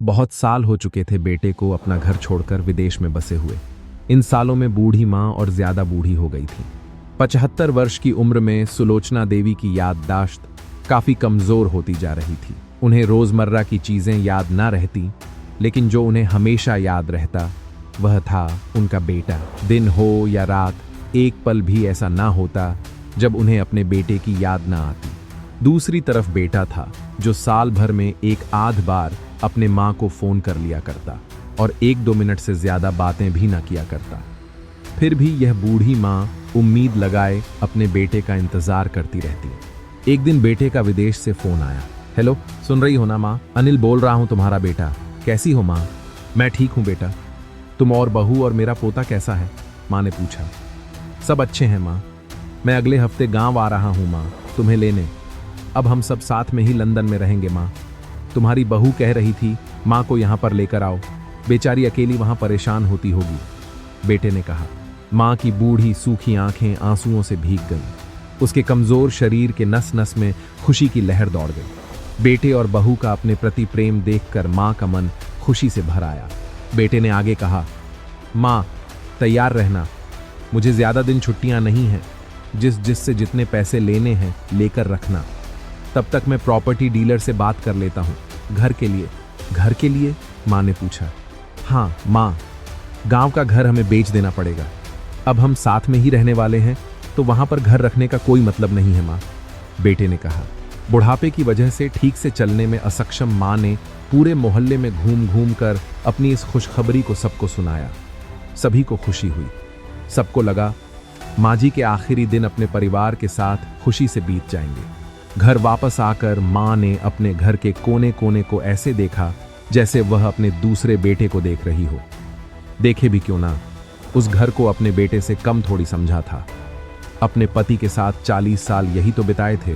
बहुत साल हो चुके थे बेटे को अपना घर छोड़कर विदेश में बसे हुए। इन सालों में बूढ़ी माँ और ज्यादा बूढ़ी हो गई थी। 75 वर्ष की उम्र में सुलोचना देवी की याददाश्त काफी कमजोर होती जा रही थी। उन्हें रोजमर्रा की चीजें याद ना रहती, लेकिन जो उन्हें हमेशा याद रहता वह था उनका बेटा। दिन हो या रात, एक पल भी ऐसा ना होता जब उन्हें अपने बेटे की याद ना आती। दूसरी तरफ बेटा था जो साल भर में एक आध बार अपने माँ को फोन कर लिया करता और 1-2 मिनट से ज्यादा बातें भी ना किया करता। फिर भी यह बूढ़ी माँ उम्मीद लगाए अपने बेटे का इंतजार करती रहती। एक दिन बेटे का विदेश से फोन आया। हेलो, सुन रही हो ना माँ? अनिल बोल रहा हूँ, तुम्हारा बेटा। कैसी हो माँ? मैं ठीक हूँ बेटा। तुम और बहू और मेरा पोता कैसा है? माँ ने पूछा। सब अच्छे हैं माँ। मैं अगले हफ्ते गांव आ रहा हूँ माँ, तुम्हें लेने। अब हम सब साथ में ही लंदन में रहेंगे माँ। तुम्हारी बहू कह रही थी माँ को यहाँ पर लेकर आओ, बेचारी अकेली वहाँ परेशान होती होगी, बेटे ने कहा। माँ की बूढ़ी सूखी आंखें आंसुओं से भीग गईं। उसके कमजोर शरीर के नस नस में खुशी की लहर दौड़ गई। बेटे और बहू का अपने प्रति प्रेम देखकर माँ का मन खुशी से भर आया। बेटे ने आगे कहा, माँ तैयार रहना, मुझे ज्यादा दिन छुट्टियां नहीं हैं, जिससे जितने पैसे लेने हैं लेकर रखना। तब तक मैं प्रॉपर्टी डीलर से बात कर लेता हूँ। घर के लिए? घर के लिए? माँ ने पूछा। हाँ माँ, गांव का घर हमें बेच देना पड़ेगा। अब हम साथ में ही रहने वाले हैं तो वहां पर घर रखने का कोई मतलब नहीं है माँ, बेटे ने कहा। बुढ़ापे की वजह से ठीक से चलने में असक्षम माँ ने पूरे मोहल्ले में घूम घूम कर अपनी इस खुशखबरी को सबको सुनाया। सभी को खुशी हुई। सबको लगा माँ जी के आखिरी दिन अपने परिवार के साथ खुशी से बीत जाएंगे। घर वापस आकर माँ ने अपने घर के कोने कोने को ऐसे देखा जैसे वह अपने दूसरे बेटे को देख रही हो। देखे भी क्यों ना, उस घर को अपने बेटे से कम थोड़ी समझा था। अपने पति के साथ 40 साल यही तो बिताए थे,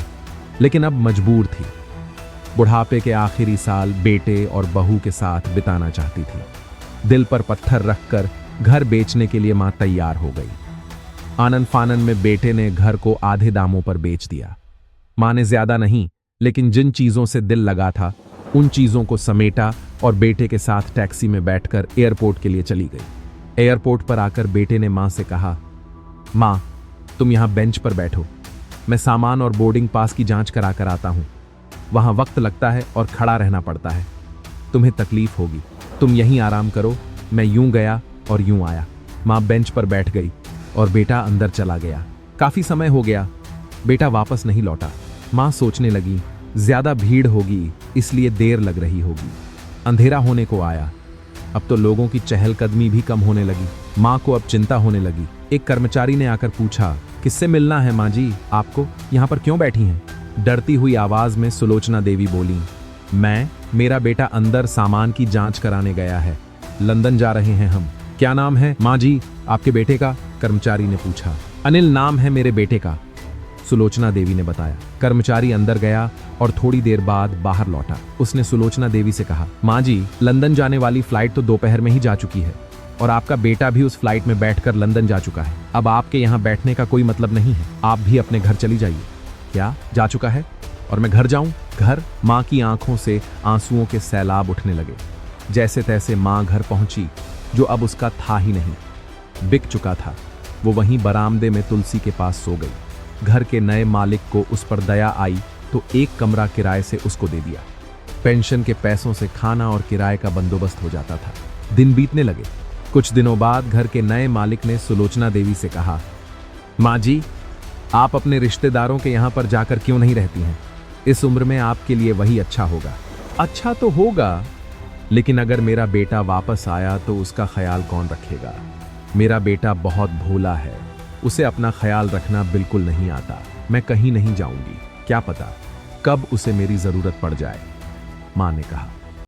लेकिन अब मजबूर थी। बुढ़ापे के आखिरी साल बेटे और बहू के साथ बिताना चाहती थी। दिल पर पत्थर रखकर घर बेचने के लिए माँ तैयार हो गई। आनन फानन में बेटे ने घर को आधे दामों पर बेच दिया। माँ ने ज्यादा नहीं, लेकिन जिन चीजों से दिल लगा था उन चीजों को समेटा और बेटे के साथ टैक्सी में बैठकर एयरपोर्ट के लिए चली गई। एयरपोर्ट पर आकर बेटे ने माँ से कहा, माँ तुम यहाँ बेंच पर बैठो, मैं सामान और बोर्डिंग पास की जांच करा कर आता हूँ। वहां वक्त लगता है और खड़ा रहना पड़ता है, तुम्हें तकलीफ होगी, तुम यहीं आराम करो। मैं यूं गया और यूं आया। माँ बेंच पर बैठ गई और बेटा अंदर चला गया। काफी समय हो गया, बेटा वापस नहीं लौटा। माँ सोचने लगी ज्यादा भीड़ होगी इसलिए देर लग रही होगी। अंधेरा होने को आया। अब तो लोगों की चहलकदमी भी कम होने लगी। माँ को अब चिंता होने लगी। एक कर्मचारी ने आकर पूछा, किससे मिलना है माँ जी आपको? यहाँ पर क्यों बैठी हैं? डरती हुई आवाज में सुलोचना देवी बोली, मेरा बेटा अंदर सामान की जांच कराने गया है, लंदन जा रहे हैं हम। क्या नाम है माँ जी आपके बेटे का? कर्मचारी ने पूछा। अनिल नाम है मेरे बेटे का, सुलोचना देवी ने बताया। कर्मचारी अंदर गया और थोड़ी देर बाद बाहर लौटा। उसने सुलोचना देवी से कहा, माँ जी लंदन जाने वाली फ्लाइट तो दोपहर में ही जा चुकी है और आपका बेटा भी उस फ्लाइट में बैठकर लंदन जा चुका है। अब आपके यहाँ बैठने का कोई मतलब नहीं है, आप भी अपने घर चली जाइए। क्या जा चुका है और मैं घर जाऊं? घर? माँ की आंखों से आंसुओं के सैलाब उठने लगे। जैसे तैसे माँ घर पहुंची, जो अब उसका था ही नहीं, बिक चुका था। वो वहीं बरामदे में तुलसी के पास सो गई। घर के नए मालिक को उस पर दया आई तो एक कमरा किराए से उसको दे दिया। पेंशन के पैसों से खाना और किराए का बंदोबस्त हो जाता था। दिन बीतने लगे। कुछ दिनों बाद घर के नए मालिक ने सुलोचना देवी से कहा, माँ जी आप अपने रिश्तेदारों के यहाँ पर जाकर क्यों नहीं रहती हैं? इस उम्र में आपके लिए वही अच्छा होगा। अच्छा तो होगा, लेकिन अगर मेरा बेटा वापस आया तो उसका ख्याल कौन रखेगा? मेरा बेटा बहुत भोला है, उसे अपना ख्याल रखना बिल्कुल नहीं आता। मैं कहीं नहीं जाऊंगी, क्या पता कब उसे मेरी जरूरत पड़ जाए, माँ ने कहा।